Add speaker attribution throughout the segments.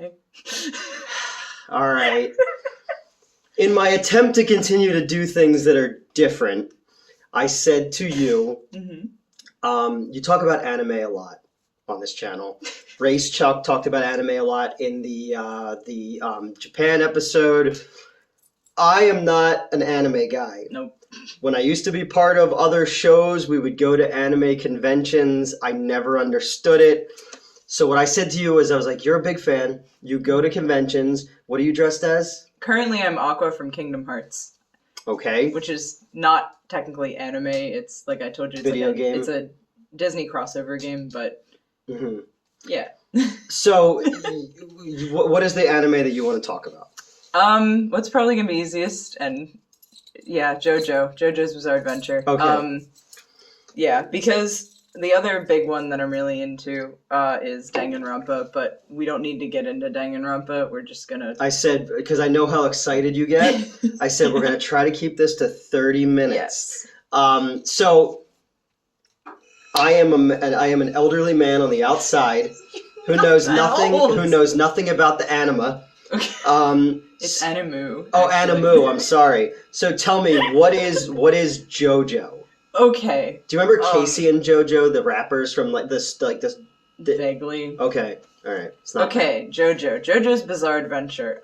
Speaker 1: Hi.
Speaker 2: All right. In my attempt to continue to do things that are different, I said to you, you talk about anime a lot on this channel. Race Chuck talked about anime a lot in the Japan episode. I am not an anime guy.
Speaker 1: Nope.
Speaker 2: When I used to be part of other shows, we would go to anime conventions. I never understood it. So what I said to you is, I was like, you're a big fan. You go to conventions. What are you dressed as?
Speaker 1: Currently, I'm Aqua from Kingdom Hearts.
Speaker 2: Okay.
Speaker 1: Which is not technically anime. It's, like I told you, it's
Speaker 2: Video game.
Speaker 1: It's a Disney crossover game, but yeah.
Speaker 2: So, what is the anime that you want to talk about?
Speaker 1: What's probably gonna be easiest, and yeah, JoJo's Bizarre Adventure.
Speaker 2: Okay.
Speaker 1: Yeah, because the other big one that I'm really into is Danganronpa, but we don't need to get into Danganronpa. We're just gonna...
Speaker 2: I said, because I know how excited you get, I said we're going to try to keep this to 30 minutes.
Speaker 1: Yes.
Speaker 2: So, I am an elderly man on the outside who knows nothing about the anima.
Speaker 1: Okay. It's Animu.
Speaker 2: Oh, Animu, I'm sorry. So tell me, what is JoJo?
Speaker 1: Okay.
Speaker 2: Do you remember Casey and JoJo, the rappers from this?
Speaker 1: Vaguely.
Speaker 2: Okay, all right. It's not
Speaker 1: JoJo's Bizarre Adventure.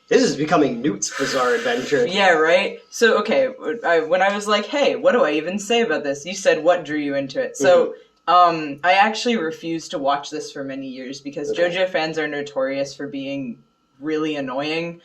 Speaker 2: This is becoming Newt's Bizarre Adventure.
Speaker 1: Yeah, right? So, okay, when I was like, hey, what do I even say about this? You said, what drew you into it? So, I actually refused to watch this for many years because JoJo fans are notorious for being really annoying.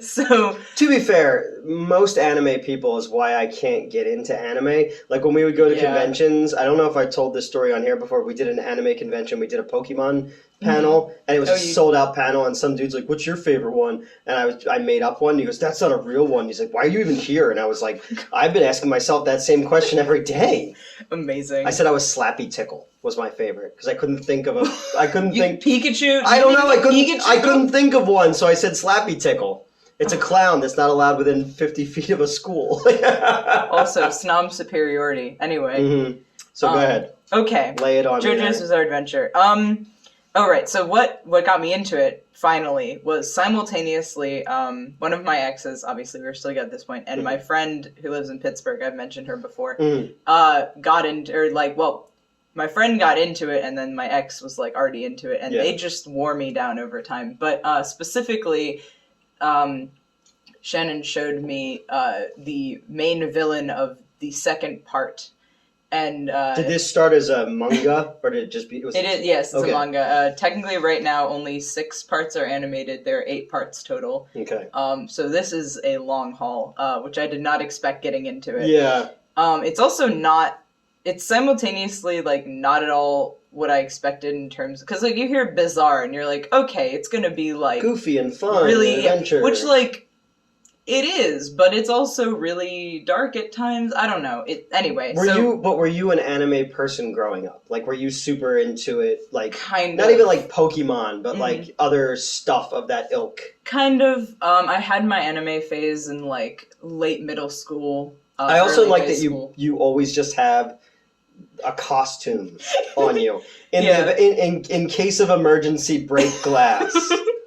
Speaker 1: So,
Speaker 2: to be fair, most anime people is why I can't get into anime. Like when we would go to conventions, I don't know if I told this story on here before. We did an anime convention. We did a Pokemon panel, and it was a sold-out panel. And some dude's like, "What's your favorite one?" And I made up one. And he goes, "That's not a real one." He's like, "Why are you even here?" And I was like, "I've been asking myself that same question every day."
Speaker 1: Amazing.
Speaker 2: I said I was Slappy Tickle was my favorite because I couldn't think of a. I couldn't think
Speaker 1: Pikachu.
Speaker 2: I don't know. I couldn't think of one, so I said Slappy Tickle. It's a clown that's not allowed within 50 feet of a school.
Speaker 1: Also, snob superiority. Anyway.
Speaker 2: So go ahead.
Speaker 1: Okay.
Speaker 2: Lay it on me.
Speaker 1: JoJo's Bizarre Adventure. Alright, so what got me into it, finally, was simultaneously, one of my exes, obviously we were still together at this point, and my friend who lives in Pittsburgh, I've mentioned her before, got into, or like, well, my friend got into it, and then my ex was, like, already into it, and they just wore me down over time. But, specifically... Shannon showed me the main villain of the second part, and
Speaker 2: did this start as a manga, or did it just be?
Speaker 1: Yes, it's a manga. Technically, right now, only 6 parts are animated. There are 8 parts total.
Speaker 2: Okay.
Speaker 1: So this is a long haul, which I did not expect getting into it.
Speaker 2: Yeah.
Speaker 1: It's also not. It's simultaneously like not at all what I expected in terms, because like you hear bizarre and you're like, okay, it's gonna be like
Speaker 2: goofy and fun,
Speaker 1: really
Speaker 2: adventure,
Speaker 1: which like it is, but it's also really dark at times. I don't know. Were you an anime person growing up? Like, were you super into it? Like, not even like Pokemon, but like other stuff of that ilk. Kind of. I had my anime phase in like late middle school.
Speaker 2: I also like that you always just have a costume on you in case of emergency, break glass.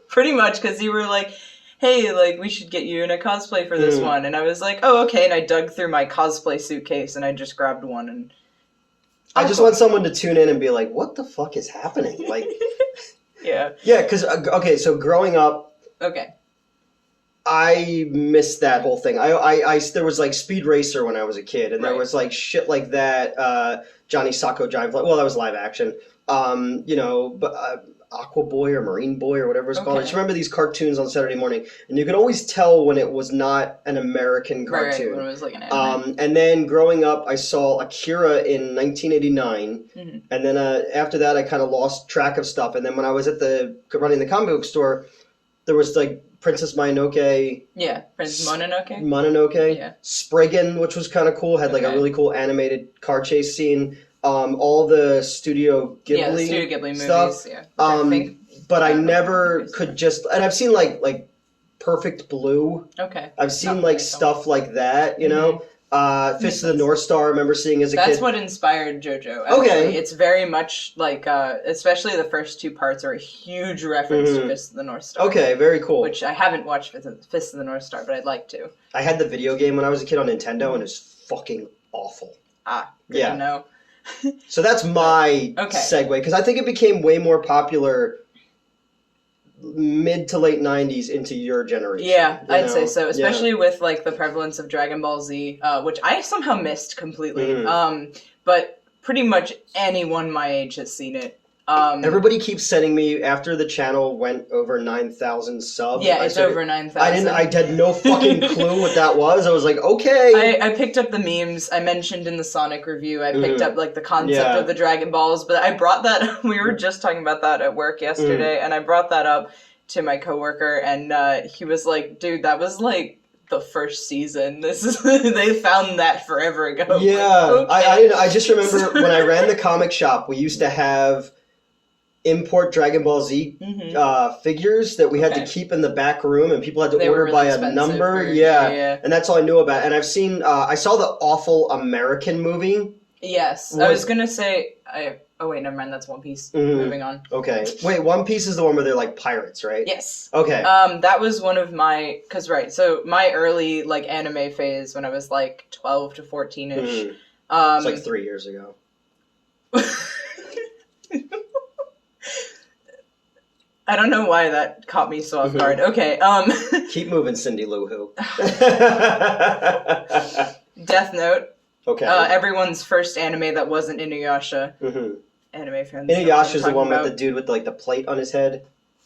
Speaker 1: Pretty much, because you were like, hey, like, we should get you in a cosplay for this one. And I was like, oh, okay. And I dug through my cosplay suitcase and I just grabbed one. And
Speaker 2: I just want someone to tune in and be like, what the fuck is happening? Like, yeah, because so growing up, I missed that whole thing. I there was like Speed Racer when I was a kid, and there was like shit like that. Johnny Sacco Giant Fly. Well, that was live action. Aqua Boy or Marine Boy or whatever it's called. I just remember these cartoons on Saturday morning, and you could always tell when it was not an American cartoon.
Speaker 1: Right, when it was like an anime.
Speaker 2: And then growing up, I saw Akira in 1989, and then after that, I kind of lost track of stuff. And then when I was running the comic book store, there was like Princess Mononoke.
Speaker 1: Yeah, Princess Mononoke.
Speaker 2: Mononoke.
Speaker 1: Yeah.
Speaker 2: Spriggan, which was kind of cool, had like a really cool animated car chase scene. All the Studio Ghibli stuff.
Speaker 1: Movies,
Speaker 2: but I never could just, and I've seen like Perfect Blue.
Speaker 1: Okay.
Speaker 2: I've seen like stuff like that, you know. Fist of the North Star, I remember seeing as a kid.
Speaker 1: That's what inspired JoJo. Actually.
Speaker 2: Okay.
Speaker 1: It's very much like, especially the first 2 parts are a huge reference to Fist of the North Star.
Speaker 2: Okay, very cool.
Speaker 1: Which I haven't watched Fist of the North Star, but I'd like to.
Speaker 2: I had the video game when I was a kid on Nintendo, and it's fucking awful.
Speaker 1: Good to know.
Speaker 2: So that's my segue, because I think it became way more popular mid to late 90s into your generation.
Speaker 1: Yeah, I'd say so, especially with like the prevalence of Dragon Ball Z, which I somehow missed completely. But pretty much anyone my age has seen it.
Speaker 2: Everybody keeps sending me after the channel went over 9,000 subs.
Speaker 1: Yeah, it's over 9,000.
Speaker 2: I had no fucking clue what that was. I was like, okay.
Speaker 1: I picked up the memes I mentioned in the Sonic review. I picked up like the concept of the Dragon Balls, but I brought that. We were just talking about that at work yesterday, and I brought that up to my coworker, and he was like, "Dude, that was like the first season. This is they found that forever ago."
Speaker 2: Yeah,
Speaker 1: like, okay.
Speaker 2: I just remember when I ran the comic shop, we used to have import Dragon Ball Z figures that we had to keep in the back room, and people had to order by a number. And that's all I knew about. And I've seen, I saw the awful American movie.
Speaker 1: Yes, I was gonna say. Oh wait, never mind. That's One Piece. Moving on.
Speaker 2: Okay, wait. One Piece is the one where they're like pirates, right?
Speaker 1: Yes.
Speaker 2: Okay.
Speaker 1: That was one of my so my early like anime phase when I was like 12 to 14ish.
Speaker 2: It's like 3 years ago.
Speaker 1: I don't know why that caught me so off guard. Okay,
Speaker 2: Keep moving, Cindy Lou Who.
Speaker 1: Death Note.
Speaker 2: Okay.
Speaker 1: Everyone's first anime that wasn't Inuyasha. Anime fans.
Speaker 2: Inuyasha's the one with the dude with like the plate on his head.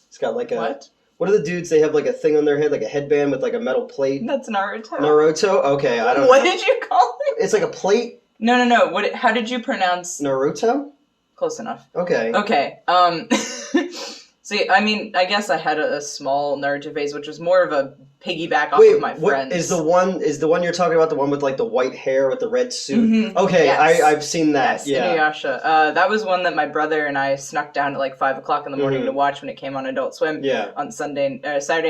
Speaker 2: It's got like a...
Speaker 1: What?
Speaker 2: What are the dudes? They have like a thing on their head, like a headband with like a metal plate.
Speaker 1: That's Naruto.
Speaker 2: Naruto? Okay, I don't know.
Speaker 1: What did you call it?
Speaker 2: It's like a plate?
Speaker 1: No. How did you pronounce...
Speaker 2: Naruto?
Speaker 1: Close enough.
Speaker 2: Okay.
Speaker 1: Okay. See, I mean, I guess I had a small Naruto phase, which was more of a piggyback off of my friends.
Speaker 2: Is the one you're talking about the one with like the white hair with the red suit? Okay, yes. I've seen that.
Speaker 1: Yes, Inuyasha. That was one that my brother and I snuck down at like 5 o'clock in the morning to watch when it came on Adult Swim. On Saturday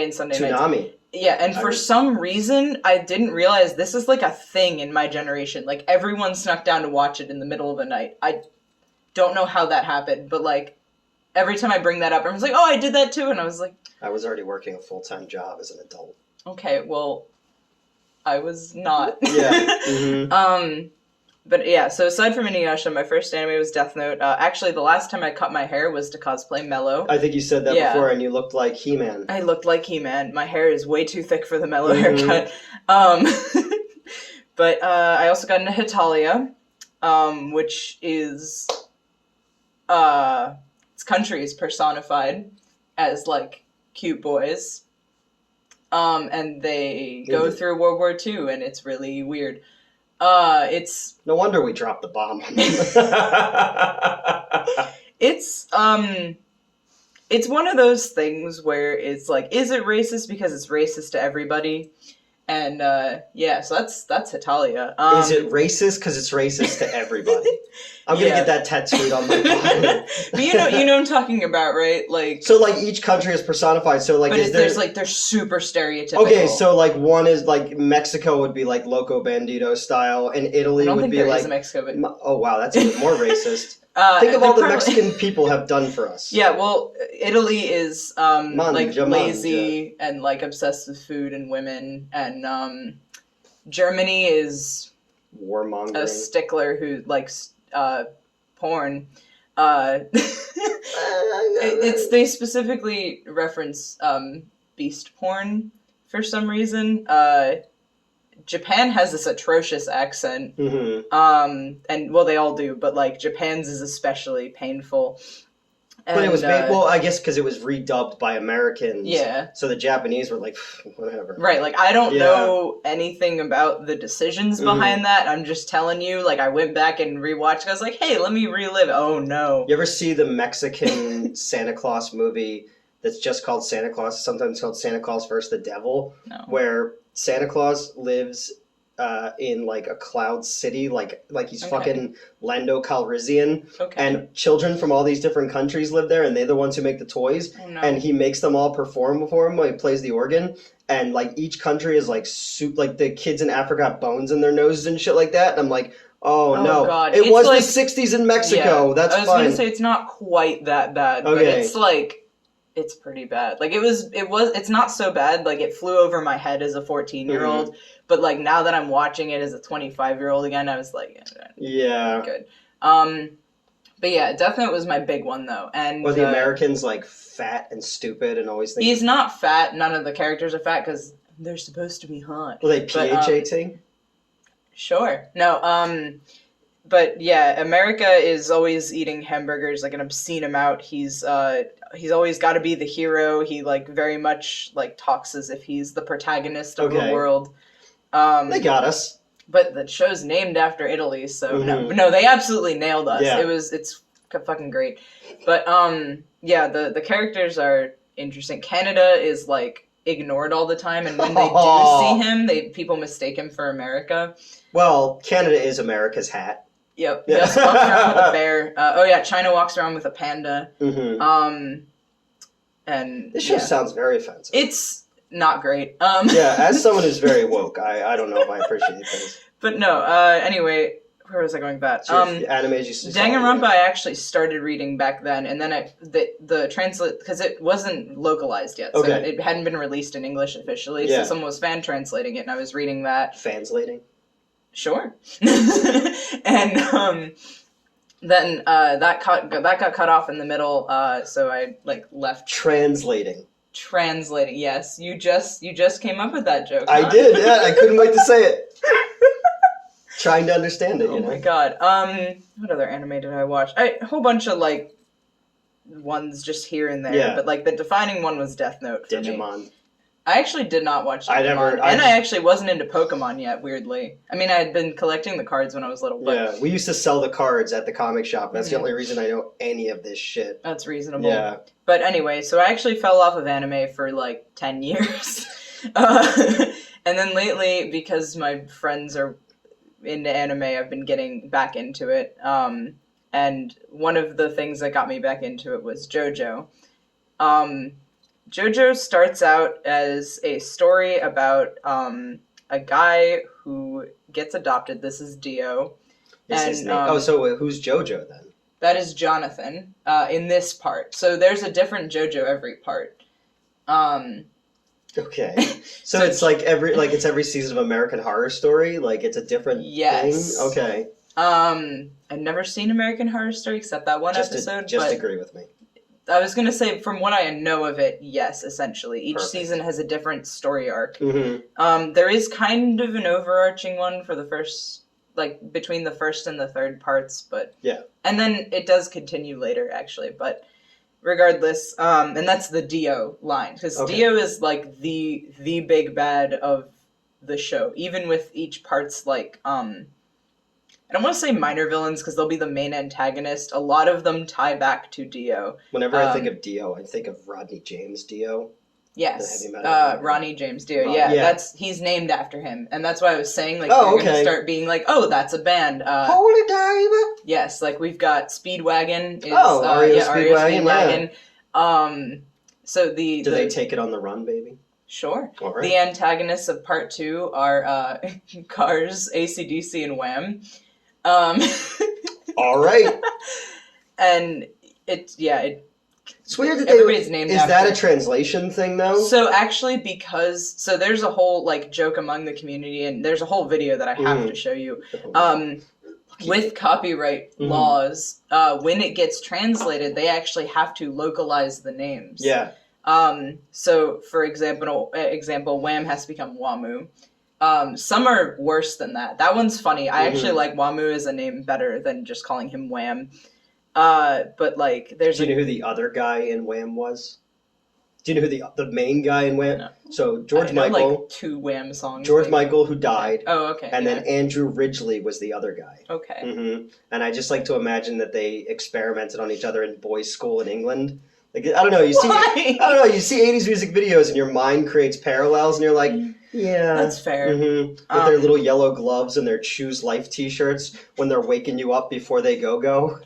Speaker 1: and Sunday nights.
Speaker 2: Toonami.
Speaker 1: Yeah, and for some reason, I didn't realize this is like a thing in my generation. Like everyone snuck down to watch it in the middle of the night. I don't know how that happened, but like. Every time I bring that up, everyone's like, "Oh, I did that too," and I was like,
Speaker 2: "I was already working a full-time job as an adult."
Speaker 1: Okay, well, I was not.
Speaker 2: Yeah.
Speaker 1: But yeah. So aside from Inuyasha, my first anime was Death Note. Actually, the last time I cut my hair was to cosplay Mello.
Speaker 2: I think you said that before, and you looked like He-Man.
Speaker 1: I looked like He-Man. My hair is way too thick for the Mello haircut. But I also got into Hetalia, which is. Its country is personified as like cute boys, and they go through World War II, and it's really weird. It's
Speaker 2: no wonder we dropped the bomb on them.
Speaker 1: It's one of those things where it's like, is it racist because it's racist to everybody? And so that's Hetalia.
Speaker 2: Is it racist because it's racist to everybody? I'm gonna get that tattooed on my body.
Speaker 1: But you know what I'm talking about, right? Like,
Speaker 2: so like each country is personified. So like,
Speaker 1: but they're super stereotypical.
Speaker 2: Okay, so like one is like Mexico would be like Loco Bandito style, and Italy would be like
Speaker 1: Mexico. But...
Speaker 2: Oh wow, that's even more racist. Think of all the Mexican people have done for us.
Speaker 1: Yeah, well, Italy is like lazy and like obsessed with food and women, and Germany is
Speaker 2: warmongering,
Speaker 1: a stickler who likes porn. They specifically reference beast porn for some reason. Japan has this atrocious accent, and well, they all do, but like Japan's is especially painful. And,
Speaker 2: but it was I guess because it was redubbed by Americans.
Speaker 1: Yeah.
Speaker 2: So the Japanese were like, whatever.
Speaker 1: Right. Like I don't know anything about the decisions behind that. I'm just telling you. Like I went back and rewatched. I was like, hey, let me relive. Oh no.
Speaker 2: You ever see the Mexican Santa Claus movie that's just called Santa Claus? Sometimes called Santa Claus vs. the Devil.
Speaker 1: No.
Speaker 2: Where Santa Claus lives in like a cloud city, like he's
Speaker 1: Okay.
Speaker 2: fucking Lando Calrissian,
Speaker 1: Okay.
Speaker 2: and children from all these different countries live there, and they're the ones who make the toys,
Speaker 1: Oh, no.
Speaker 2: and he makes them all perform for him while he plays the organ, and like each country is like like the kids in Africa have bones in their noses and shit like that, and I'm like, oh no,
Speaker 1: God.
Speaker 2: it
Speaker 1: It's
Speaker 2: was
Speaker 1: like-
Speaker 2: the '60s in Mexico.
Speaker 1: Yeah.
Speaker 2: That's
Speaker 1: I was
Speaker 2: fine.
Speaker 1: gonna say it's not quite that bad, but
Speaker 2: Okay.
Speaker 1: it's like it's pretty bad. Like it's not so bad. Like it flew over my head as a 14-year-old,
Speaker 2: Mm-hmm.
Speaker 1: but like now that I'm watching it as a 25-year-old again, I was like,
Speaker 2: Yeah.
Speaker 1: good. But yeah, Death Note was my big one though, and
Speaker 2: Or the Americans like fat and stupid and always think.
Speaker 1: he's not fat. None of the characters are fat because they're supposed to be hot.
Speaker 2: Well, they
Speaker 1: But,
Speaker 2: PHAT.
Speaker 1: Sure. No, but yeah, America is always eating hamburgers like an obscene amount. He's always got to be the hero. He like very much like talks as if he's the protagonist of the
Speaker 2: Okay.
Speaker 1: world.
Speaker 2: They got us.
Speaker 1: But the show's named after Italy, so
Speaker 2: Mhm.
Speaker 1: no, they absolutely nailed us.
Speaker 2: Yeah.
Speaker 1: It's fucking great. But yeah, the characters are interesting. Canada is like ignored all the time, and when they do see him, people mistake him for America.
Speaker 2: Well, Canada is America's hat.
Speaker 1: Yep.
Speaker 2: Yeah.
Speaker 1: Gus walks around with a bear. Oh yeah, China walks around with a panda.
Speaker 2: Mm-hmm.
Speaker 1: And
Speaker 2: This show
Speaker 1: yeah.
Speaker 2: sounds very offensive.
Speaker 1: It's not great.
Speaker 2: Yeah, as someone who's very woke, I don't know if I appreciate this.
Speaker 1: But no. Anyway, where was I going with that?
Speaker 2: So animes you saw.
Speaker 1: Danganronpa I actually started reading back then, and then the translate because it wasn't localized yet, so
Speaker 2: Okay.
Speaker 1: it hadn't been released in English officially.
Speaker 2: Yeah.
Speaker 1: So someone was fan translating it, and I was reading that.
Speaker 2: Fanslating.
Speaker 1: Sure. And then that got cut off in the middle, so I like left
Speaker 2: Translating.
Speaker 1: translating. Yes, you just came up with that joke.
Speaker 2: I
Speaker 1: huh?
Speaker 2: did, yeah. I couldn't wait to say it. Trying to understand it,
Speaker 1: Oh
Speaker 2: you know?
Speaker 1: my god. What other anime did I watch? A whole bunch of like ones just here and there.
Speaker 2: Yeah.
Speaker 1: But like the defining one was Death Note for me.
Speaker 2: Digimon.
Speaker 1: I actually did not watch Digimon.
Speaker 2: I
Speaker 1: I actually wasn't into Pokemon yet, weirdly. I mean, I had been collecting the cards when I was little, but
Speaker 2: Yeah, we used to sell the cards at the comic shop. That's the
Speaker 1: Mhm.
Speaker 2: only reason I know any of this shit.
Speaker 1: that's reasonable.
Speaker 2: Yeah.
Speaker 1: But anyway, so I actually fell off of anime for like 10 years. And then lately, because my friends are into anime, I've been getting back into it. And one of the things that got me back into it was JoJo. JoJo starts out as a story about a guy who gets adopted. This is Dio.
Speaker 2: Is
Speaker 1: And,
Speaker 2: his name. So who's JoJo then?
Speaker 1: That is Jonathan in this part. So there's a different JoJo every part.
Speaker 2: Okay. So,
Speaker 1: So
Speaker 2: it's like it's every season of American Horror Story? Like it's a different
Speaker 1: Yes.
Speaker 2: thing? Okay.
Speaker 1: I've never seen American Horror Story except that one episode.
Speaker 2: Just
Speaker 1: but
Speaker 2: agree with me.
Speaker 1: I was gonna say, from what I know of it, yes, essentially. Each
Speaker 2: Perfect.
Speaker 1: season has a different story arc.
Speaker 2: Mm-hmm.
Speaker 1: There is kind of an overarching one for the first, like, between the first and the third parts, but...
Speaker 2: Yeah.
Speaker 1: And then it does continue later, actually, but regardless, and that's the Dio line, because
Speaker 2: Okay.
Speaker 1: Dio is, like, the big bad of the show, even with each part's, like, I don't want to say minor villains, because they'll be the main antagonist. A lot of them tie back to Dio.
Speaker 2: Whenever I think of Dio, I think of Rodney James Dio.
Speaker 1: Yes,
Speaker 2: The heavy metal guy.
Speaker 1: Ronnie James Dio.
Speaker 2: Ron-
Speaker 1: Yeah,
Speaker 2: yeah.
Speaker 1: he's named after him, and that's why I was saying like
Speaker 2: Oh,
Speaker 1: you're gonna
Speaker 2: okay.
Speaker 1: start being like, oh, that's a band.
Speaker 2: Holy diver!
Speaker 1: Yes, like we've got Speedwagon. Is,
Speaker 2: REO
Speaker 1: Speedwagon. So
Speaker 2: Do they take it on the run, baby?
Speaker 1: Sure.
Speaker 2: All right.
Speaker 1: The antagonists of part 2 are Cars, AC/DC, and Wham.
Speaker 2: All right.
Speaker 1: And it's
Speaker 2: It's weird that
Speaker 1: everybody's named
Speaker 2: Is
Speaker 1: after.
Speaker 2: that a translation thing, though?
Speaker 1: So actually, so there's a whole like joke among the community, and there's a whole video that I have to show you. With copyright
Speaker 2: Mhm.
Speaker 1: laws, when it gets translated, they actually have to localize the names.
Speaker 2: Yeah.
Speaker 1: So for example, Wham has to become Wamu. Some are worse than that. That one's funny. I actually like Wamu as a name better than just calling him Wham. But like, there's
Speaker 2: Do you know who the other guy in Wham was? Do you know who the main guy in Wham?
Speaker 1: No.
Speaker 2: So
Speaker 1: I
Speaker 2: George
Speaker 1: know,
Speaker 2: Michael,
Speaker 1: like 2 Wham songs.
Speaker 2: George
Speaker 1: maybe.
Speaker 2: Michael who died,
Speaker 1: Oh, okay.
Speaker 2: and
Speaker 1: yeah.
Speaker 2: then Andrew Ridgeley was the other guy.
Speaker 1: Okay.
Speaker 2: And I just like to imagine that they experimented on each other in boys' school in England. Like I don't know, you see,
Speaker 1: Why?
Speaker 2: I don't know, you see 80s music videos and your mind creates parallels, and you're like, Yeah.
Speaker 1: That's fair.
Speaker 2: With their little yellow gloves and their Choose Life t-shirts when they're waking you up before they go.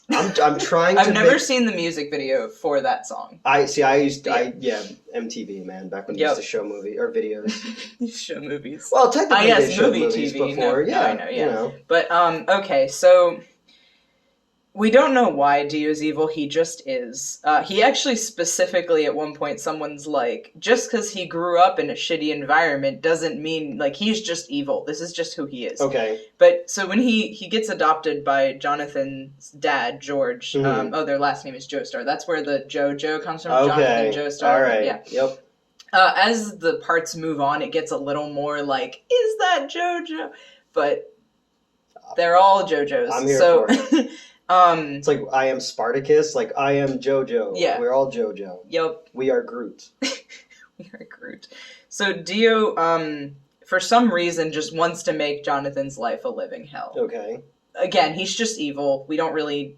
Speaker 2: I'm trying to
Speaker 1: I've never seen the music video for that song.
Speaker 2: MTV, man, back when they used to show movie or videos.
Speaker 1: Show movies.
Speaker 2: Well, technically they showed
Speaker 1: movie
Speaker 2: movies
Speaker 1: TV.
Speaker 2: before.
Speaker 1: No, I know, yeah.
Speaker 2: You know.
Speaker 1: But, okay, so we don't know why Dio's evil, he just is. He actually specifically at one point, someone's like, just because he grew up in a shitty environment doesn't mean, like, he's just evil. This is just who he is.
Speaker 2: Okay.
Speaker 1: But, so when he gets adopted by Jonathan's dad, George, their last name is Joestar. That's where the JoJo comes from, Jonathan Joestar.
Speaker 2: All right,
Speaker 1: yeah.
Speaker 2: Yep.
Speaker 1: As the parts move on, it gets a little more like, is that JoJo? But they're all JoJos.
Speaker 2: I'm here for it.
Speaker 1: Um,
Speaker 2: It's like I am Spartacus, like I am JoJo.
Speaker 1: Yeah.
Speaker 2: We're all JoJo.
Speaker 1: Yep.
Speaker 2: We are Groot.
Speaker 1: We are Groot. So Dio, for some reason, just wants to make Jonathan's life a living hell.
Speaker 2: Okay.
Speaker 1: Again, he's just evil. We don't really,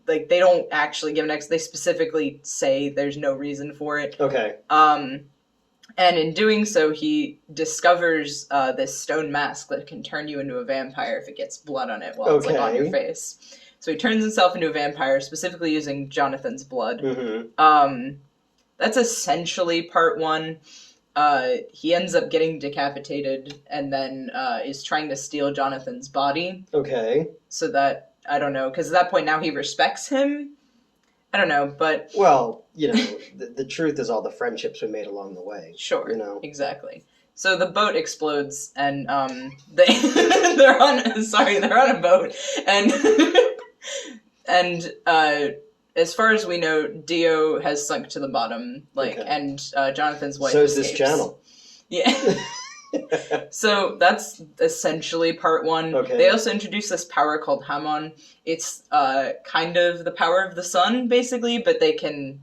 Speaker 1: like, they don't actually give an they specifically say there's no reason for it.
Speaker 2: Okay.
Speaker 1: And in doing so, he discovers this stone mask that can turn you into a vampire if it gets blood on it while it's like on your face. So he turns himself into a vampire, specifically using Jonathan's blood. That's essentially part one. He ends up getting decapitated and then is trying to steal Jonathan's body.
Speaker 2: Okay.
Speaker 1: So that, I don't know, because at that point now he respects him. I don't know, but...
Speaker 2: Well, you know, the truth is all the friendships we made along the way.
Speaker 1: Sure,
Speaker 2: you know.
Speaker 1: Exactly. So the boat explodes, and they're on a boat, and as far as we know, Dio has sunk to the bottom, and Jonathan's wife.
Speaker 2: So is
Speaker 1: escapes.
Speaker 2: this channel.
Speaker 1: Yeah. So that's essentially part one.
Speaker 2: Okay.
Speaker 1: They also introduce this power called Hamon. It's kind of the power of the sun, basically, but they can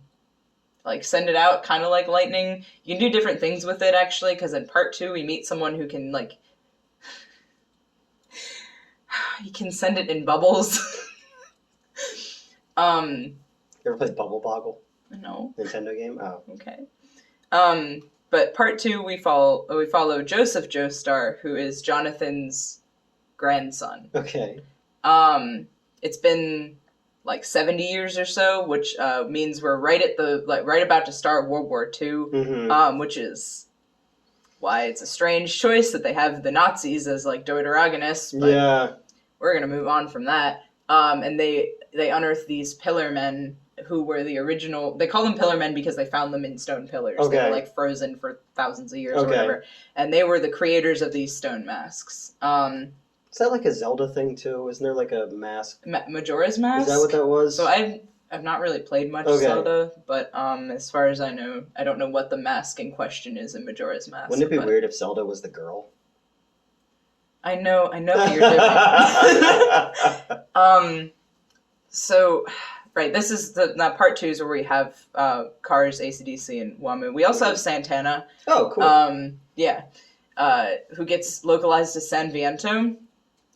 Speaker 1: like send it out kind of like lightning. You can do different things with it, actually, because in part two we meet someone who can like he can send it in bubbles.
Speaker 2: You ever played Bubble Boggle?
Speaker 1: No.
Speaker 2: Nintendo game? Oh.
Speaker 1: Okay. But part two, we follow Joseph Joestar, who is Jonathan's grandson.
Speaker 2: Okay.
Speaker 1: It's been like 70 years or so, which means we're right about to start World War II, which is why it's a strange choice that they have the Nazis as like Deuteragonists. But
Speaker 2: yeah.
Speaker 1: We're gonna move on from that. And they unearth these pillar men who were the original. They call them pillar men because they found them in stone pillars.
Speaker 2: Okay.
Speaker 1: They were like frozen for thousands of years or whatever. And they were the creators of these stone masks.
Speaker 2: Is that like a Zelda thing too? Isn't there like a mask?
Speaker 1: Majora's Mask?
Speaker 2: Is that what that was?
Speaker 1: So I've not really played much Zelda, but as far as I know, I don't know what the mask in question is in Majora's Mask.
Speaker 2: Wouldn't it be weird if Zelda was the girl?
Speaker 1: I know what you're doing. So, right, this is the part two is where we have Cars, AC/DC, and Wamu. We also have Santana.
Speaker 2: Oh, cool.
Speaker 1: Who gets localized to San Viento.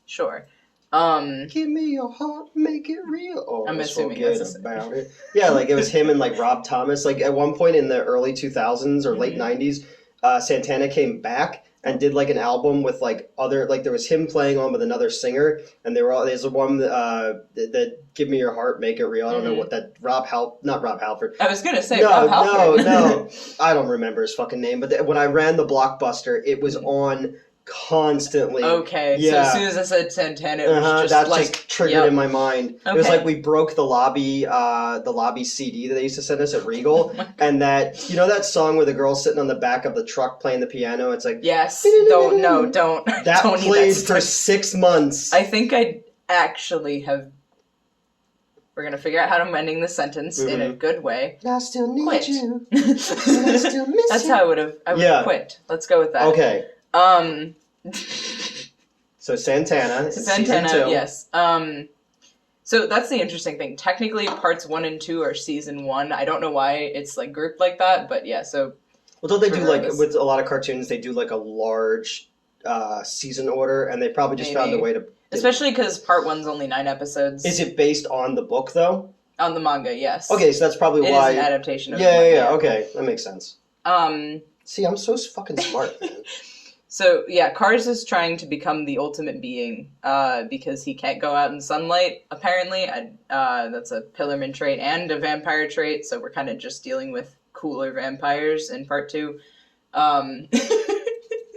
Speaker 1: Sure.
Speaker 2: Give me your heart, make it real. Oh,
Speaker 1: I'm assuming
Speaker 2: forget
Speaker 1: that's
Speaker 2: about it. Yeah, like it was him and like Rob Thomas. Like at one point in the early 2000s or late 90s, Santana came back and did like an album with like other, like there was him playing on with another singer, and there's one that Give Me Your Heart, Make It Real. I don't know what that not Rob Halford.
Speaker 1: I was gonna say Rob Halford.
Speaker 2: No, I don't remember his fucking name. But when I ran the Blockbuster, it was on constantly.
Speaker 1: Okay,
Speaker 2: yeah.
Speaker 1: So as soon as I said Santana, it was just
Speaker 2: that
Speaker 1: like
Speaker 2: just triggered in my mind.
Speaker 1: Okay.
Speaker 2: It was like we broke the lobby CD that they used to send us at Regal, and that that song where the girl's sitting on the back of the truck playing the piano. It's like
Speaker 1: yes, don't.
Speaker 2: That
Speaker 1: don't
Speaker 2: played for 6 months.
Speaker 1: I think I actually have. We're gonna figure out how I'm ending the sentence in a good way.
Speaker 2: I still need
Speaker 1: Quit.
Speaker 2: you. I still miss
Speaker 1: That's
Speaker 2: you.
Speaker 1: how I would have quit. Let's go with that.
Speaker 2: Okay. So Santana.
Speaker 1: Santana,
Speaker 2: season 2.
Speaker 1: yes. So that's the interesting thing. Technically, parts 1 and 2 are season 1. I don't know why it's like grouped like that, but yeah. So.
Speaker 2: Well, don't they do like with a lot of cartoons? They do like a large season order, and they probably just found a way to.
Speaker 1: Especially because part 1's only 9 episodes.
Speaker 2: Is it based on the book though?
Speaker 1: On the manga, yes.
Speaker 2: Okay, so that's probably why.
Speaker 1: It is an adaptation of the
Speaker 2: manga.
Speaker 1: manga.
Speaker 2: Yeah. Okay, that makes sense. See, I'm so fucking smart, man.
Speaker 1: So yeah, Cars is trying to become the ultimate being because he can't go out in sunlight. Apparently, that's a Pillarman trait and a vampire trait. So we're kind of just dealing with cooler vampires in part 2.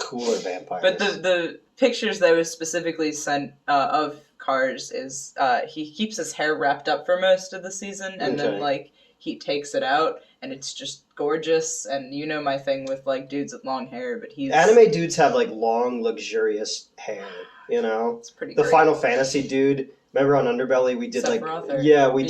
Speaker 2: Cooler vampires.
Speaker 1: But the pictures that was specifically sent of Cars is he keeps his hair wrapped up for most of the season, and then like he takes it out, and it's just gorgeous. And you know my thing with like dudes with long hair, but he's
Speaker 2: anime dudes have like long, luxurious hair. You know,
Speaker 1: it's pretty.
Speaker 2: The
Speaker 1: great.
Speaker 2: Final Fantasy dude. Remember on Underbelly we did we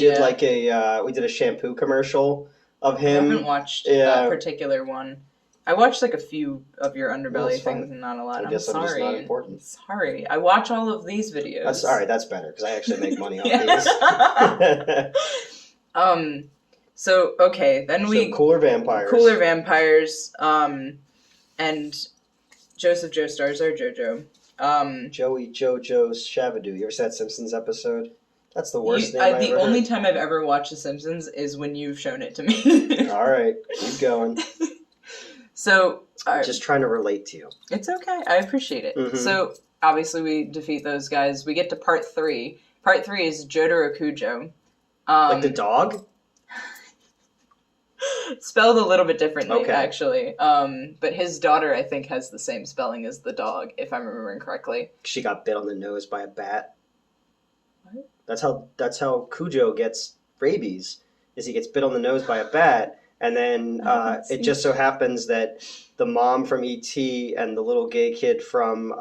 Speaker 2: did a shampoo commercial of him.
Speaker 1: I haven't watched that particular one. I watched like a few of your Underbelly things and not a lot.
Speaker 2: I guess I'm sorry. I'm just not important.
Speaker 1: Sorry. I watch all of these videos.
Speaker 2: That's all right. That's better because I actually make money off these.
Speaker 1: So okay, then
Speaker 2: cooler vampires.
Speaker 1: And Joseph Joestars our JoJo.
Speaker 2: Joey JoJo Shavadu. You ever see that Simpsons episode? That's the worst name I ever
Speaker 1: The only
Speaker 2: heard.
Speaker 1: time I've ever watched The Simpsons is when you've shown it to me.
Speaker 2: All right, keep going.
Speaker 1: So
Speaker 2: just trying to relate to you.
Speaker 1: It's okay. I appreciate it.
Speaker 2: Mm-hmm.
Speaker 1: So obviously we defeat those guys. We get to part 3. Part 3 is Jotaro Kujo.
Speaker 2: Like the dog?
Speaker 1: Spelled a little bit differently, actually. But his daughter, I think, has the same spelling as the dog, if I'm remembering correctly.
Speaker 2: She got bit on the nose by a bat.
Speaker 1: What?
Speaker 2: That's how Kujo gets rabies. Is he gets bit on the nose by a bat. And then it just so happens that the mom from E.T. and the little gay kid from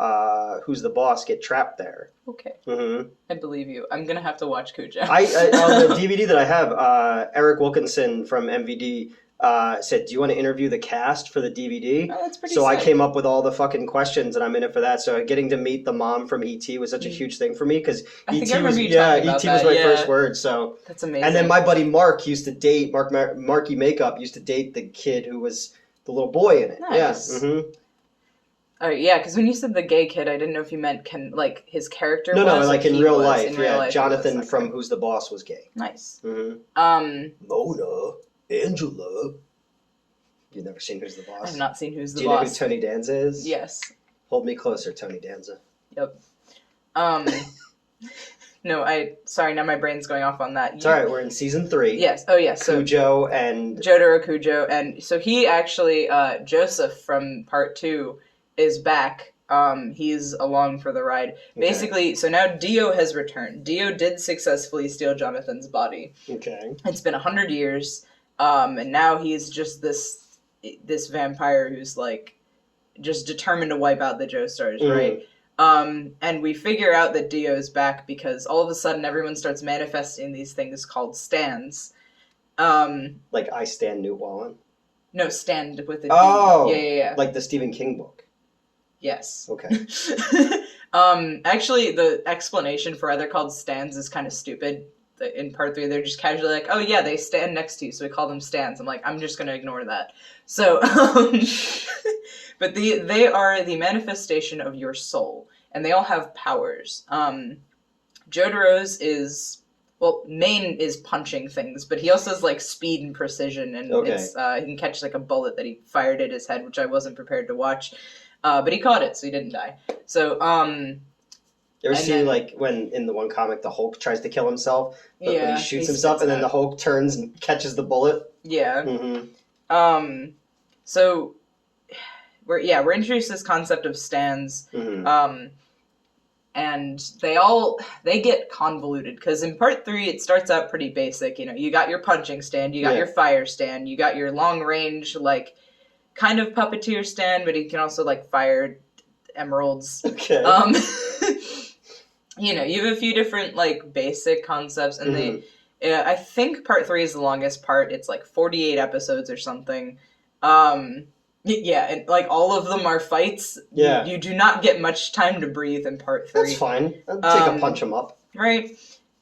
Speaker 2: Who's the Boss get trapped there.
Speaker 1: Okay.
Speaker 2: Mm-hmm.
Speaker 1: I believe you. I'm going to have to watch Kujo.
Speaker 2: On the DVD that I have, Eric Wilkinson from MVD said, do you want to interview the cast for the DVD?
Speaker 1: Oh, that's pretty
Speaker 2: So
Speaker 1: sick.
Speaker 2: I came up with all the fucking questions, and I'm in it for that. So getting to meet the mom from E.T. was such a huge thing for me, because E.T. was my first word. So
Speaker 1: that's amazing.
Speaker 2: And then my buddy Mark used to date, Marky Makeup used to date the kid who was the little boy in it.
Speaker 1: Nice.
Speaker 2: Yeah. Mm-hmm.
Speaker 1: Oh, yeah, because when you said the gay kid, I didn't know if you meant his character
Speaker 2: No,
Speaker 1: was.
Speaker 2: No, like in real life.
Speaker 1: In real life,
Speaker 2: Jonathan from Who's the Boss was gay.
Speaker 1: Nice.
Speaker 2: Mm-hmm. Mona, Angela. You've never seen Who's the Boss?
Speaker 1: I've not seen Who's the
Speaker 2: Boss. Do you know who Tony Danza is?
Speaker 1: Yes.
Speaker 2: Hold me closer, Tony Danza.
Speaker 1: Yep. No, sorry, now my brain's going off on that.
Speaker 2: It's alright, we're in season 3.
Speaker 1: Yes, oh yes. So
Speaker 2: Kujo and...
Speaker 1: Jotaro Kujo, and so he actually, Joseph from part 2 is back. He's along for the ride. Okay. Basically, so now Dio has returned. Dio did successfully steal Jonathan's body.
Speaker 2: Okay.
Speaker 1: It's been 100 years, and now he's just this vampire who's like just determined to wipe out the Joestars, right? And we figure out that Dio's back because all of a sudden everyone starts manifesting these things called stands.
Speaker 2: Like I Stand Newt Wallen?
Speaker 1: No, stand with a D.
Speaker 2: Oh!
Speaker 1: Yeah.
Speaker 2: Like the Stephen King book?
Speaker 1: Yes.
Speaker 2: Okay.
Speaker 1: Actually, the explanation for why they're called stands is kind of stupid. In part 3, they're just casually like, oh yeah, they stand next to you, so we call them stands. I'm like, I'm just going to ignore that. So, but they are the manifestation of your soul, and they all have powers. Jotaro's is, main is punching things, but he also has like speed and precision, and it's he can catch like a bullet that he fired at his head, which I wasn't prepared to watch. But he caught it, so he didn't die. So,
Speaker 2: you ever see, like, when in the one comic the Hulk tries to kill himself, but when he shoots himself, and then the Hulk turns and catches the bullet?
Speaker 1: Yeah.
Speaker 2: Mm-hmm.
Speaker 1: So, we're introduced to this concept of stands, and they get convoluted, because in part 3, it starts out pretty basic. You know, you got your punching stand, you got your fire stand, you got your long range, like, kind of puppeteer stand, but he can also, like, fire emeralds.
Speaker 2: Okay.
Speaker 1: You know, you have a few different, like, basic concepts, and I think part 3 is the longest part. It's, like, 48 episodes or something. Yeah, and, like, all of them are fights.
Speaker 2: Yeah.
Speaker 1: You do not get much time to breathe in part 3.
Speaker 2: That's fine. I'll take a punch him up.
Speaker 1: Right.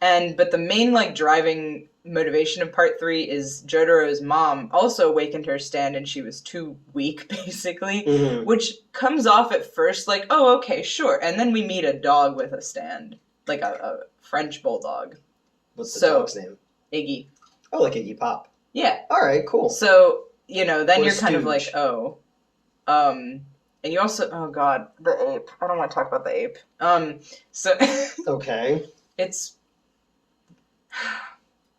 Speaker 1: But the main, like, driving motivation of part 3 is Jotaro's mom also awakened her stand and she was too weak, basically, which comes off at first like, oh, okay, sure. And then we meet a dog with a stand, like a French bulldog.
Speaker 2: What's the dog's name?
Speaker 1: Iggy.
Speaker 2: Oh, like Iggy Pop.
Speaker 1: Yeah.
Speaker 2: All right, cool.
Speaker 1: So then
Speaker 2: Or
Speaker 1: you're kind of like,
Speaker 2: stooge.
Speaker 1: oh. And you also, oh god, the ape. I don't want to talk about the ape. So
Speaker 2: Okay.
Speaker 1: it's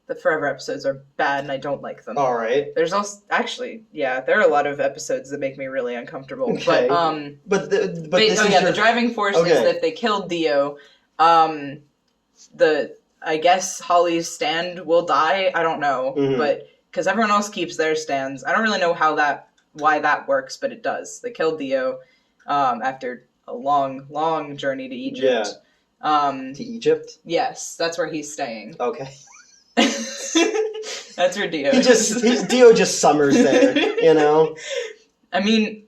Speaker 1: the Forever episodes are bad, and I don't like them.
Speaker 2: All right.
Speaker 1: There's also actually, yeah, there are a lot of episodes that make me really uncomfortable.
Speaker 2: Okay.
Speaker 1: But
Speaker 2: But
Speaker 1: Wait,
Speaker 2: this is
Speaker 1: the driving force is
Speaker 2: Okay.
Speaker 1: that if they killed Dio, I guess Holly's stand will die. I don't know,
Speaker 2: Mhm.
Speaker 1: but because everyone else keeps their stands, I don't really know why that works, but it does. They killed Dio after a long journey to Egypt.
Speaker 2: to Egypt.
Speaker 1: Yes, that's where he's staying.
Speaker 2: Okay.
Speaker 1: That's where Dio.
Speaker 2: Dio just summers there, you know.
Speaker 1: I mean,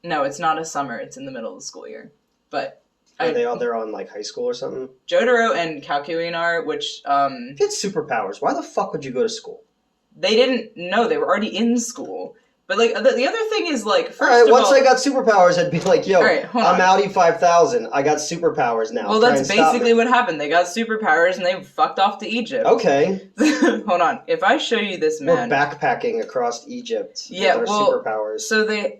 Speaker 1: no, it's not a summer. It's in the middle of the school year. But
Speaker 2: Are they're on like high school or something?
Speaker 1: Jotaro and Kalkuin are, which
Speaker 2: If you had superpowers, why the fuck would you go to school?
Speaker 1: they didn't know. They were already in school. But like the other thing is like, first
Speaker 2: All right,
Speaker 1: of
Speaker 2: once
Speaker 1: all,
Speaker 2: I got superpowers, I'd be like, yo,
Speaker 1: All right, hold
Speaker 2: I'm
Speaker 1: on.
Speaker 2: Audi 5000. I got superpowers now.
Speaker 1: well,
Speaker 2: Try
Speaker 1: that's
Speaker 2: and stop
Speaker 1: basically
Speaker 2: me.
Speaker 1: what happened. They got superpowers and they fucked off to Egypt.
Speaker 2: Okay.
Speaker 1: Hold on. If I show you this
Speaker 2: We're
Speaker 1: man,
Speaker 2: backpacking across Egypt
Speaker 1: Yeah,
Speaker 2: with our
Speaker 1: well,
Speaker 2: superpowers.
Speaker 1: so they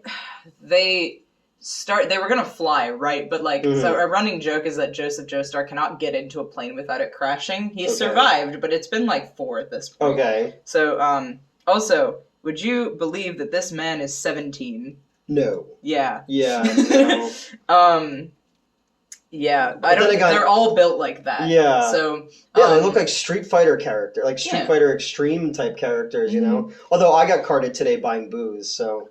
Speaker 1: were gonna fly, right? But like,
Speaker 2: Mhm.
Speaker 1: so a running joke is that Joseph Joestar cannot get into a plane without it crashing. He
Speaker 2: Okay.
Speaker 1: survived, but it's been like 4 at this point.
Speaker 2: Okay.
Speaker 1: So also, would you believe that this man is 17?
Speaker 2: No.
Speaker 1: Yeah.
Speaker 2: Yeah. No.
Speaker 1: Yeah.
Speaker 2: But
Speaker 1: I don't.
Speaker 2: then again-
Speaker 1: They're all built like that.
Speaker 2: Yeah.
Speaker 1: So.
Speaker 2: Yeah, they look like Street Fighter character, like Street
Speaker 1: Yeah.
Speaker 2: Fighter Extreme type characters, you know. Although I got carded today buying booze, so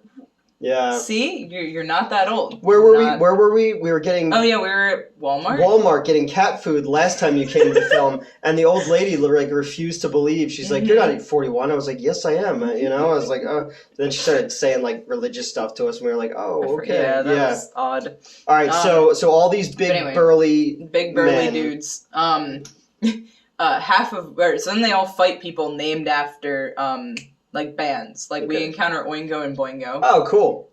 Speaker 2: yeah.
Speaker 1: See, you're not that old.
Speaker 2: Where were
Speaker 1: Not-
Speaker 2: we? Where were we? We were getting
Speaker 1: Oh yeah, we were at Walmart.
Speaker 2: Walmart getting cat food last time you came to film, and the old lady like refused to believe. She's like, "You're not 41." I was like, "Yes, I am." You know, I was like, "Oh." Then she started saying like religious stuff to us, and we were like, "Oh, okay,
Speaker 1: Yeah, that was odd.
Speaker 2: All right, so all these big
Speaker 1: anyway.
Speaker 2: burly
Speaker 1: Big burly
Speaker 2: men.
Speaker 1: dudes. So then they all fight people named after like bands. Like we
Speaker 2: Okay.
Speaker 1: encounter Oingo and Boingo.
Speaker 2: Oh, cool.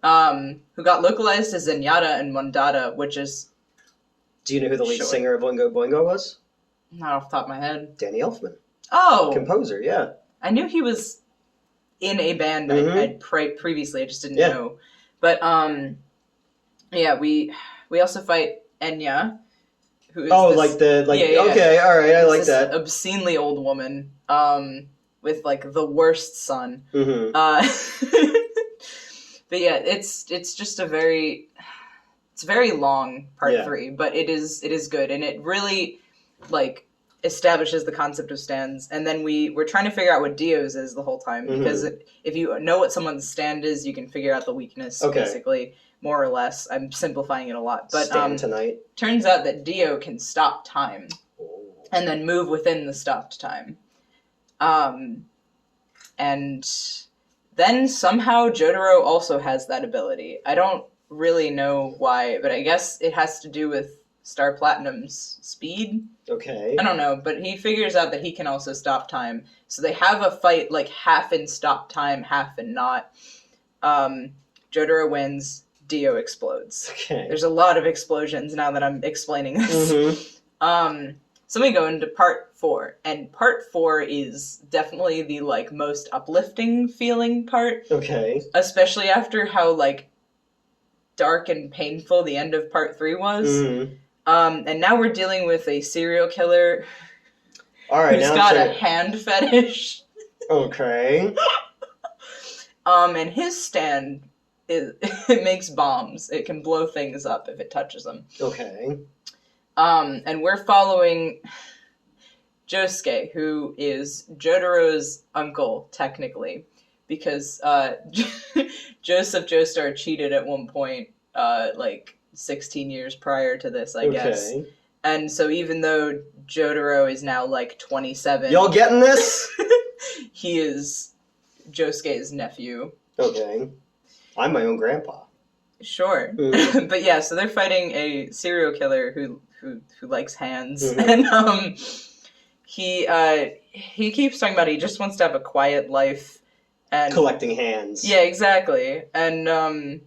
Speaker 1: Who got localized as Zenyatta and Mondada, which is
Speaker 2: Do you know who the lead
Speaker 1: Sure.
Speaker 2: singer of Boingo Boingo was?
Speaker 1: not off the top of my head.
Speaker 2: Danny Elfman,
Speaker 1: Oh,
Speaker 2: composer. Yeah.
Speaker 1: I knew he was in a band
Speaker 2: Mhm.
Speaker 1: I'd previously. I just didn't
Speaker 2: Yeah.
Speaker 1: know. But yeah, we also fight Enya, who is
Speaker 2: Oh,
Speaker 1: this,
Speaker 2: like the
Speaker 1: Yeah, yeah.
Speaker 2: Okay, all right, I
Speaker 1: is
Speaker 2: like
Speaker 1: this
Speaker 2: that.
Speaker 1: obscenely old woman with like the worst son.
Speaker 2: Mm-hmm.
Speaker 1: But yeah, it's just it's very long part
Speaker 2: Yeah.
Speaker 1: 3, but it is good, and it really like establishes the concept of stands. And then we're trying to figure out what Dio's is the whole time,
Speaker 2: Mhm.
Speaker 1: because if you know what someone's stand is, you can figure out the weakness.
Speaker 2: Okay.
Speaker 1: Basically, more or less. I'm simplifying it a lot, but
Speaker 2: Stand tonight.
Speaker 1: turns out that Dio can stop time and then move within the stopped time. And then somehow Jotaro also has that ability. I don't really know why, but I guess it has to do with Star Platinum's speed.
Speaker 2: Okay.
Speaker 1: I don't know, but he figures out that he can also stop time. So they have a fight like half in stop time, half in not. Jotaro wins, Dio explodes.
Speaker 2: Okay.
Speaker 1: There's a lot of explosions now that I'm explaining this.
Speaker 2: Mm-hmm.
Speaker 1: So we go into part 4, and part 4 is definitely the like most uplifting feeling part,
Speaker 2: Okay.
Speaker 1: especially after how like dark and painful the end of part 3 was.
Speaker 2: Mm-hmm.
Speaker 1: And now we're dealing with a serial killer
Speaker 2: All right.
Speaker 1: who's
Speaker 2: Now
Speaker 1: got
Speaker 2: I'm
Speaker 1: a hand fetish.
Speaker 2: Okay.
Speaker 1: And his stand it makes bombs. It can blow things up if it touches them.
Speaker 2: Okay.
Speaker 1: And we're following Josuke, who is Jotaro's uncle, technically, because Joseph Joestar cheated at one point, like 16 years prior to this, I guess.
Speaker 2: Okay.
Speaker 1: And so even though Jotaro is now like 27,
Speaker 2: Y'all getting this?
Speaker 1: he is Josuke's nephew.
Speaker 2: Okay. I'm my own grandpa.
Speaker 1: Sure.
Speaker 2: Mhm.
Speaker 1: But yeah, so they're fighting a serial killer who likes hands.
Speaker 2: Mhm.
Speaker 1: And he keeps talking about he just wants to have a quiet life and
Speaker 2: Collecting hands.
Speaker 1: yeah, exactly. And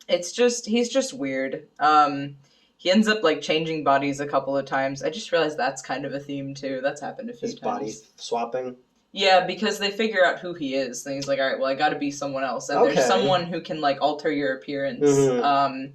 Speaker 1: he's just weird. He ends up like changing bodies a couple of times. I just realized that's kind of a theme too. That's happened a few
Speaker 2: His
Speaker 1: times.
Speaker 2: body swapping.
Speaker 1: Yeah, because they figure out who he is, and he's like, all right, well, I got to be someone else, and
Speaker 2: Okay.
Speaker 1: there's someone who can like alter your appearance.
Speaker 2: Mhm.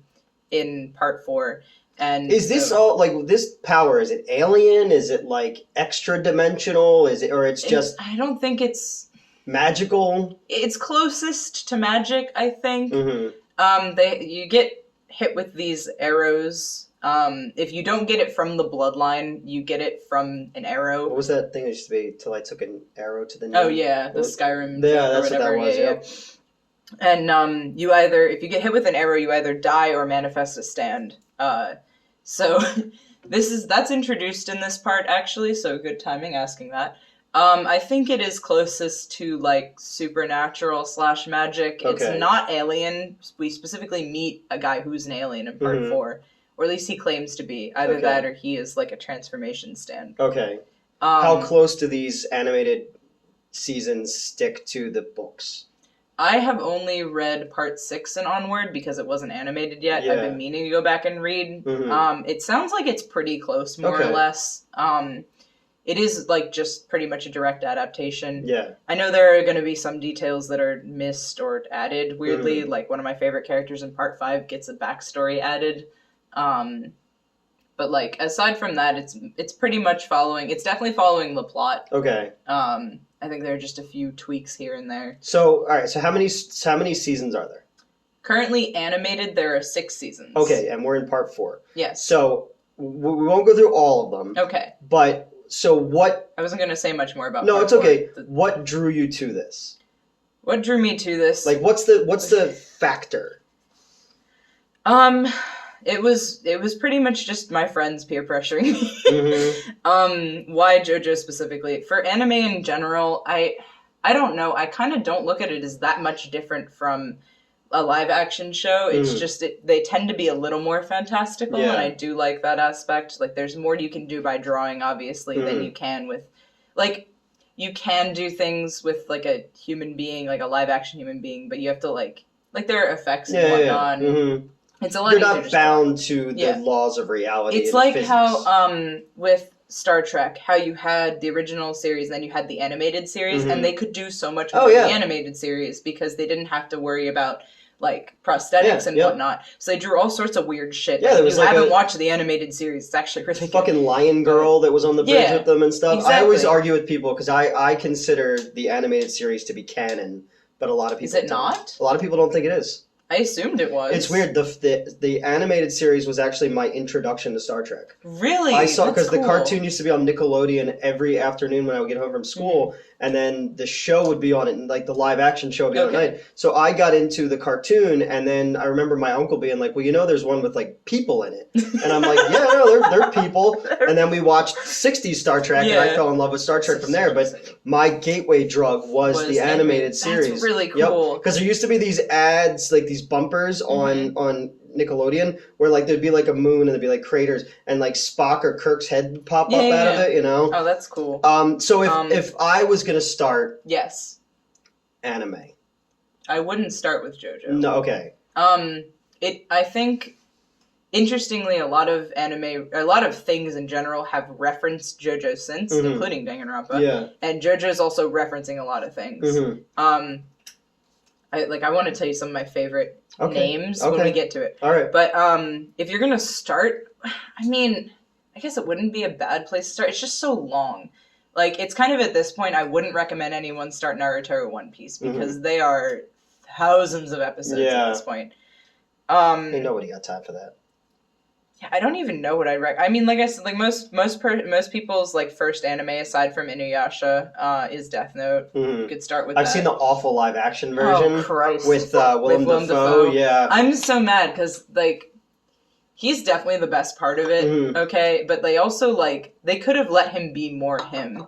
Speaker 1: In part 4, and
Speaker 2: Is this all like this power? Is it alien? Is it like extra dimensional? Is it, or it's just
Speaker 1: I don't think it's
Speaker 2: magical?
Speaker 1: closest to magic, I think.
Speaker 2: Mm-hmm.
Speaker 1: You get hit with these arrows. If you don't get it from the bloodline, you get it from an arrow.
Speaker 2: What was that thing that used to be till I took an arrow to the knee?
Speaker 1: Oh yeah, the Skyrim.
Speaker 2: Yeah,
Speaker 1: or
Speaker 2: that's
Speaker 1: whatever.
Speaker 2: what that was.
Speaker 1: Yeah,
Speaker 2: Yep.
Speaker 1: And you either, if you get hit with an arrow, you either die or manifest a stand. So that's introduced in this part actually. So good timing asking that. I think it is closest to like supernatural / magic.
Speaker 2: Okay.
Speaker 1: It's not alien. We specifically meet a guy who's an alien in part 4, or at least he claims to be. Either
Speaker 2: Okay.
Speaker 1: that or he is like a transformation stand.
Speaker 2: Okay. How close do these animated seasons stick to the books?
Speaker 1: I have only read part 6 and onward because it wasn't animated yet.
Speaker 2: Yeah.
Speaker 1: I've been meaning to go back and read.
Speaker 2: Mhm.
Speaker 1: It sounds like it's pretty close, more
Speaker 2: Okay.
Speaker 1: or less. It is like just pretty much a direct adaptation.
Speaker 2: Yeah.
Speaker 1: I know there are going to be some details that are missed or added weirdly. Like one of my favorite characters in part 5 gets a backstory added. But like aside from that, it's pretty much following. It's definitely following the plot.
Speaker 2: Okay.
Speaker 1: I think there are just a few tweaks here and there.
Speaker 2: So, all right. So, how many seasons are there?
Speaker 1: Currently animated, there are 6 seasons.
Speaker 2: Okay, and we're in part 4.
Speaker 1: Yes.
Speaker 2: So, we won't go through all of them.
Speaker 1: Okay.
Speaker 2: But so what?
Speaker 1: I wasn't going to say much more about.
Speaker 2: No,
Speaker 1: part
Speaker 2: it's okay.
Speaker 1: 4.
Speaker 2: What drew you to this?
Speaker 1: What drew me to this?
Speaker 2: Like, what's the factor?
Speaker 1: It was pretty much just my friends peer pressuring me.
Speaker 2: Mm-hmm.
Speaker 1: Why JoJo specifically? For anime in general, I don't know. I kind of don't look at it as that much different from a live action show. It's just they tend to be a little more fantastical,
Speaker 2: Yeah.
Speaker 1: and I do like that aspect. Like, there's more you can do by drawing, obviously, than you can with, like, you can do things with like a human being, like a live action human being, but you have to like there are effects and whatnot.
Speaker 2: Mm-hmm.
Speaker 1: It's a lot
Speaker 2: You're
Speaker 1: easier
Speaker 2: not
Speaker 1: just
Speaker 2: bound to the
Speaker 1: Yeah.
Speaker 2: laws of reality.
Speaker 1: It's
Speaker 2: and
Speaker 1: like
Speaker 2: physics.
Speaker 1: how with Star Trek, how you had the original series and then you had the animated series, and they could do so much more with the animated series because they didn't have to worry about like prosthetics and whatnot. So they drew all sorts of weird shit.
Speaker 2: Yeah, there was
Speaker 1: you
Speaker 2: like
Speaker 1: haven't watched the animated series. It's actually really good.
Speaker 2: fucking lion girl that was on the bridge
Speaker 1: Yeah,
Speaker 2: with them and stuff.
Speaker 1: exactly.
Speaker 2: I always argue with people because I consider the animated series to be canon, but a lot of people
Speaker 1: Is it
Speaker 2: don't.
Speaker 1: not?
Speaker 2: A lot of people don't think it is.
Speaker 1: I assumed it was.
Speaker 2: It's weird. The animated series was actually my introduction to Star Trek.
Speaker 1: Really?
Speaker 2: I saw because
Speaker 1: That's
Speaker 2: the
Speaker 1: cool.
Speaker 2: cartoon used to be on Nickelodeon every afternoon when I would get home from school, and then the show would be on it, and like the live action show would be on at night. So I got into the cartoon, and then I remember my uncle being like, "Well, you know, there's one with like people in it," and I'm like, "Yeah, no, they're people." And then we watched '60s Star Trek, and I fell in love with Star Trek from there. But my gateway drug was the animated series.
Speaker 1: That's really cool.
Speaker 2: Because there used to be these ads, like these bumpers on Nickelodeon, where like there'd be like a moon and there'd be like craters, and like Spock or Kirk's head would pop up out of it, you know.
Speaker 1: Oh, that's cool.
Speaker 2: So if I was gonna start
Speaker 1: Yes.
Speaker 2: anime,
Speaker 1: I wouldn't start with JoJo.
Speaker 2: no, okay,
Speaker 1: I think, interestingly, a lot of things in general have referenced JoJo since, including Danganronpa.
Speaker 2: yeah,
Speaker 1: And JoJo's also referencing a lot of things. I want to tell you some of my favorite names when we get to it.
Speaker 2: all right,
Speaker 1: But if you're gonna start, I mean, I guess it wouldn't be a bad place to start. It's just so long. Like, it's kind of at this point, I wouldn't recommend anyone start Naruto or One Piece because they are thousands of episodes at this point.
Speaker 2: ain't nobody got time for that.
Speaker 1: Yeah, I don't even know what I I mean, like I said, like most people's like first anime aside from Inuyasha is Death Note. You could start with
Speaker 2: I've
Speaker 1: that.
Speaker 2: seen the awful live action version
Speaker 1: Oh, Christ.
Speaker 2: with Willem Dafoe. Yeah,
Speaker 1: I'm so mad because like he's definitely the best part of it. Okay, but they also like they could have let him be more him.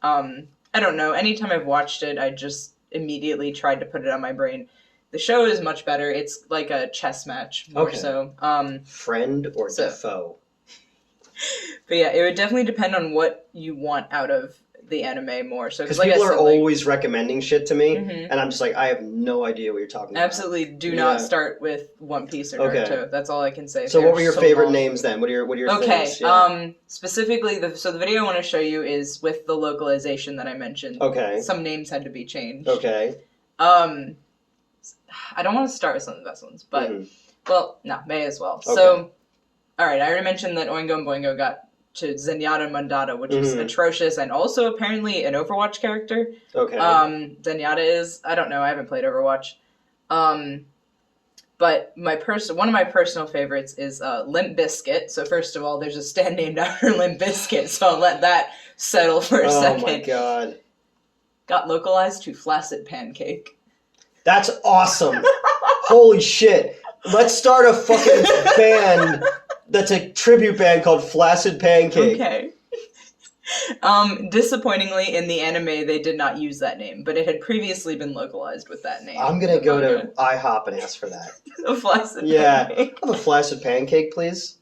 Speaker 1: I don't know. Anytime I've watched it, I just immediately tried to put it on my brain. The show is much better. It's like a chess match more so.
Speaker 2: friend or Dafoe.
Speaker 1: But yeah, it would definitely depend on what you want out of the anime more. So
Speaker 2: Because
Speaker 1: like
Speaker 2: people
Speaker 1: I
Speaker 2: are
Speaker 1: said, like,
Speaker 2: always recommending shit to me,
Speaker 1: Mhm.
Speaker 2: and I'm just like, I have no idea what you're talking about.
Speaker 1: absolutely do
Speaker 2: Yeah.
Speaker 1: not start with One Piece or
Speaker 2: Okay.
Speaker 1: Naruto. That's all I can say.
Speaker 2: So
Speaker 1: They're
Speaker 2: what were your
Speaker 1: so
Speaker 2: favorite
Speaker 1: long.
Speaker 2: names then? What are your
Speaker 1: Okay,
Speaker 2: things? Yeah.
Speaker 1: specifically, the video I want to show you is with the localization that I mentioned.
Speaker 2: Okay.
Speaker 1: Some names had to be changed.
Speaker 2: Okay.
Speaker 1: I don't want to start with some of the best ones, but,
Speaker 2: Mhm.
Speaker 1: well, no, may as well.
Speaker 2: Okay.
Speaker 1: So, alright, I already mentioned that Oingo and Boingo got to Zenyatta Mondada, which is
Speaker 2: Mhm.
Speaker 1: atrocious, and also apparently an Overwatch character.
Speaker 2: Okay.
Speaker 1: Zenyatta is, I don't know, I haven't played Overwatch. But one of my personal favorites is Limp Bizkit. So first of all, there's a stand named after Limp Bizkit, so I'll let that settle for a second.
Speaker 2: Oh my god.
Speaker 1: Got localized to Flaccid Pancake.
Speaker 2: That's awesome. Holy shit. Let's start a fucking band that's a tribute band called Flaccid Pancake.
Speaker 1: Okay. Disappointingly, in the anime, they did not use that name, but it had previously been localized with that name.
Speaker 2: I'm gonna go to IHOP and ask for that.
Speaker 1: A Flaccid
Speaker 2: Yeah.
Speaker 1: Pancake.
Speaker 2: Have a Flaccid Pancake, please.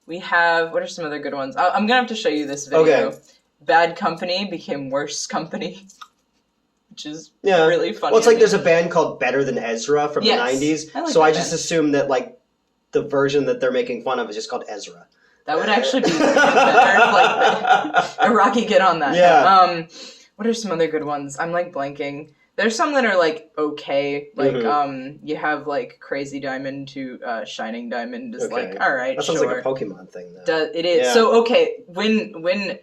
Speaker 1: We have, what are some other good ones? I'm gonna have to show you this video.
Speaker 2: Okay.
Speaker 1: Bad Company became Worse Company, which is
Speaker 2: Yeah.
Speaker 1: really funny.
Speaker 2: Well, it's
Speaker 1: to
Speaker 2: like
Speaker 1: me.
Speaker 2: there's a band called Better Than Ezra from
Speaker 1: Yes.
Speaker 2: the 90s.
Speaker 1: I like
Speaker 2: So
Speaker 1: that
Speaker 2: I just
Speaker 1: band.
Speaker 2: assumed that like the version that they're making fun of is just called Ezra.
Speaker 1: That would actually be better. Like, a Rocky, get on that.
Speaker 2: Yeah.
Speaker 1: What are some other good ones? I'm like blanking. There's some that are like okay. Like you have like Crazy Diamond to Shining Diamond is
Speaker 2: Okay.
Speaker 1: like all right.
Speaker 2: That sounds
Speaker 1: sure.
Speaker 2: like a Pokemon thing, though.
Speaker 1: It is.
Speaker 2: Yeah.
Speaker 1: So okay, when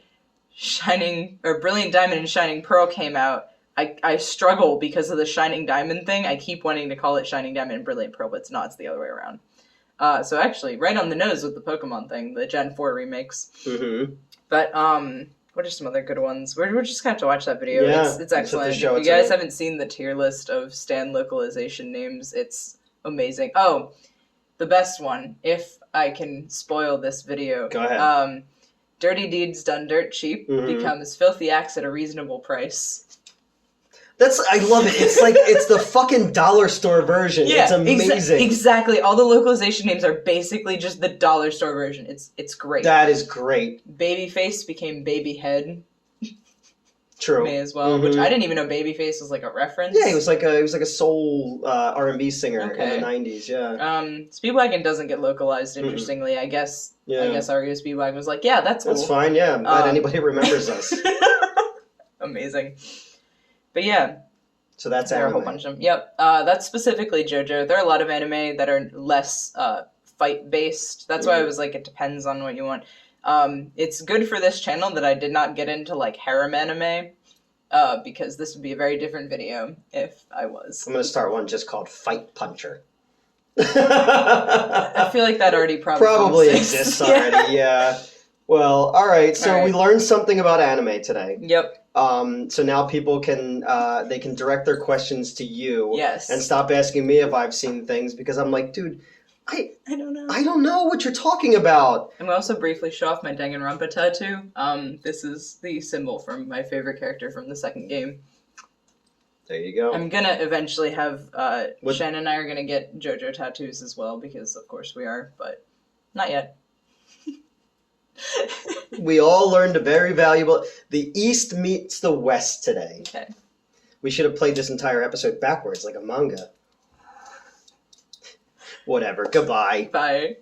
Speaker 1: Shining or Brilliant Diamond and Shining Pearl came out, I struggle because of the Shining Diamond thing. I keep wanting to call it Shining Diamond and Brilliant Pearl, but it's not. It's the other way around. So actually, right on the nose with the Pokemon thing, the Gen 4 remakes.
Speaker 2: Mm-hmm.
Speaker 1: But what are some other good ones? We're just gonna have to watch that video.
Speaker 2: Yeah,
Speaker 1: It's
Speaker 2: let's have to
Speaker 1: excellent. If
Speaker 2: show
Speaker 1: you
Speaker 2: it to
Speaker 1: guys
Speaker 2: me.
Speaker 1: haven't seen the tier list of Stan localization names, it's amazing. Oh, the best one, if I can spoil this video.
Speaker 2: Go ahead.
Speaker 1: Dirty Deeds Done Dirt Cheap
Speaker 2: Mhm.
Speaker 1: becomes Filthy Acts at a Reasonable Price.
Speaker 2: I love it. It's like, it's the fucking dollar store version. It's amazing.
Speaker 1: Exactly. All the localization names are basically just the dollar store version. It's great.
Speaker 2: That is great.
Speaker 1: Babyface became Babyhead.
Speaker 2: True.
Speaker 1: May as well, which I didn't even know Babyface was like a reference.
Speaker 2: Yeah, he was like a soul R&B singer
Speaker 1: Okay.
Speaker 2: in the 90s. Yeah.
Speaker 1: Speedwagon doesn't get localized. Interestingly, I guess.
Speaker 2: Yeah.
Speaker 1: I guess REO Speedwagon was like, yeah, that's cool.
Speaker 2: That's fine. Yeah. I'm glad anybody remembers us.
Speaker 1: Amazing. But yeah,
Speaker 2: So that's
Speaker 1: there are a
Speaker 2: anime.
Speaker 1: whole bunch of them. Yep. That's specifically JoJo. There are a lot of anime that are less fight based. That's why I was like, it depends on what you want. It's good for this channel that I did not get into like harem anime, because this would be a very different video if I was.
Speaker 2: I'm gonna start one just called Fight Puncher.
Speaker 1: I feel like that already
Speaker 2: Probably
Speaker 1: exists.
Speaker 2: exists already. Yeah. Well, all right. So
Speaker 1: All right.
Speaker 2: we learned something about anime today.
Speaker 1: Yep.
Speaker 2: So now people can they can direct their questions to you.
Speaker 1: Yes.
Speaker 2: And stop asking me if I've seen things, because I'm like, dude,
Speaker 1: I don't know.
Speaker 2: I don't know what you're talking about.
Speaker 1: I'm going to also briefly show off my Danganronpa tattoo. This is the symbol from my favorite character from the second game.
Speaker 2: There you go.
Speaker 1: I'm gonna eventually have
Speaker 2: What-
Speaker 1: Shen and I are gonna get JoJo tattoos as well, because of course we are, but not yet.
Speaker 2: We all learned a very valuable. The East meets the West today.
Speaker 1: Okay.
Speaker 2: We should have played this entire episode backwards, like a manga. Whatever. Goodbye.
Speaker 1: Bye.